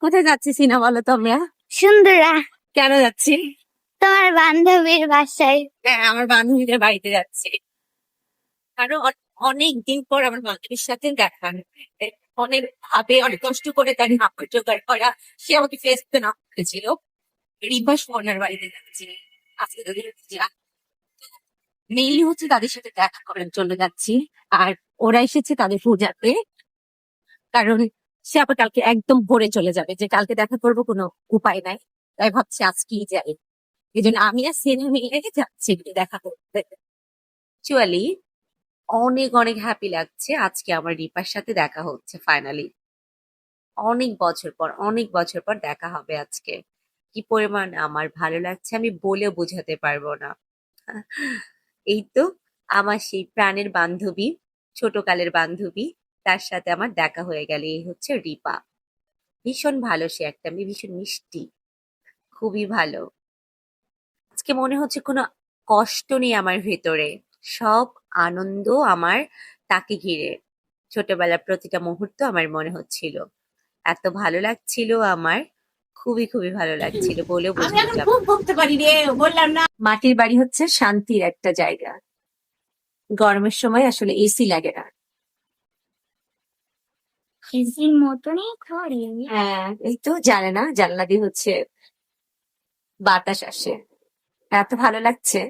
কোথায় যাচ্ছি সিনা বলো তো আমরা? সুন্দরা কেন যাচ্ছি? তোমার বান্ধবীর বাসায়। হ্যাঁ, আমার বান্ধবীদের বাড়িতে যাচ্ছি। কারণ অনেক দিন পর আমার বান্ধবীর সাথে দেখা। অনেক ভাবে অনেক কষ্ট করে তার নাম্বার জোগাড় করা। সে আমাকে ফেস করতে না করেছিল। রিবা সোনার বাড়িতে যাচ্ছি আজকে। তাদের মেইলি হচ্ছে তাদের সাথে দেখা করার জন্য যাচ্ছি। আর ওরা এসেছে তাদের পূজাতে। কারণ সে আবার কালকে একদম ভোরে চলে যাবে, যে কালকে দেখা করবো কোনো উপায় নাই। তাই ভাবছি আজকেই যাই। এই জন্য আমি আর সিনে মিলে যাচ্ছি একটু দেখা করতে। অ্যাকচুয়ালি অনেক অনেক হ্যাপি লাগছে আজকে আমার রিপার সাথে দেখা হচ্ছে ফাইনালি। অনেক বছর পর দেখা হবে আজকে। কি পরিমাণ আমার ভালো লাগছে আমি বলে বোঝাতে পারবো না। এই তো আমার সেই প্রাণের বান্ধবী, ছোটকালের বান্ধবী, তার সাথে আমার দেখা হয়ে গেল। এই হচ্ছে রিপা। ভীষণ ভালো সে, একটা মেয়ে, ভীষণ মিষ্টি, খুবই ভালো। আজকে মনে হচ্ছে কোনো কষ্ট নেই আমার ভেতরে, সব আনন্দ আমার তাকে ঘিরে। ছোটবেলার প্রতিটা মুহূর্ত আমার মনে হচ্ছিল, এত ভালো লাগছিল আমার, খুবই খুবই ভালো লাগছিল, বলেও আমি বোঝানো এখন যাবে খুব না। ভুগতে পারি রে, বললাম না। মাটির বাড়ি হচ্ছে শান্তির একটা জায়গা। গরমের সময় আসলে এসি লাগে না। এসির মতনই ঘরে। হ্যাঁ, এই তো জানে না, জানলা দিয়ে হচ্ছে বাতাস আসে, এত ভালো লাগছে।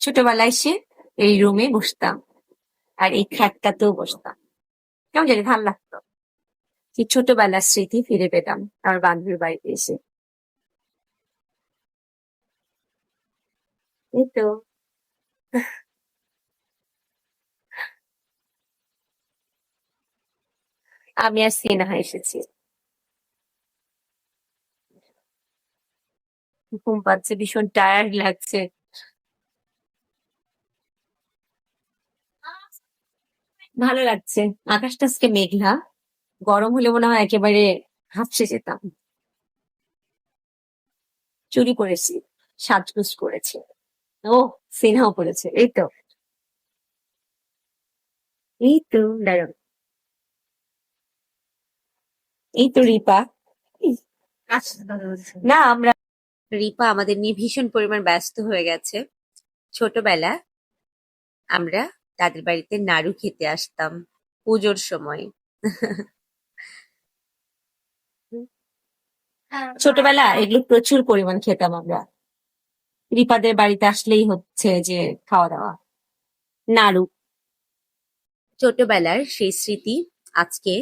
ছোটবেলায় সে এই রুমে বসতাম, আর এই খাটটাতেও বসতাম, কেমন জানি ভালো লাগতো। কি ছোটবেলার স্মৃতি ফিরে পেতাম আমার বান্ধবীর বাড়িতে এসে। এই তো আমি আর সিনহা এসেছি। ঘুম পাচ্ছে, ভীষণ টায়ার্ড লাগছে। ভালো লাগছে। আকাশটা আজকে মেঘলা, গরম হলে মনে হয় একেবারে হাঁপসে যেতাম। চুরি করেছি, সাজগোজ করেছি। ও, সিনহাও করেছে। এই তো, এই তো দাঁড়াও, এই তো রিপা। না, আমরা রিপা আমাদের নিয়ে ভীষণ পরিমাণ ব্যস্ত হয়ে গেছে। ছোটবেলা আমরা তাদের বাড়িতে নাড়ু খেতে আসতাম পুজোর সময়। ছোটবেলা এগুলো প্রচুর পরিমাণ খেতাম আমরা। রিপাদের বাড়িতে আসলেই হচ্ছে যে খাওয়া দাওয়া, নাড়ু। ছোটবেলার সেই স্মৃতি আজকে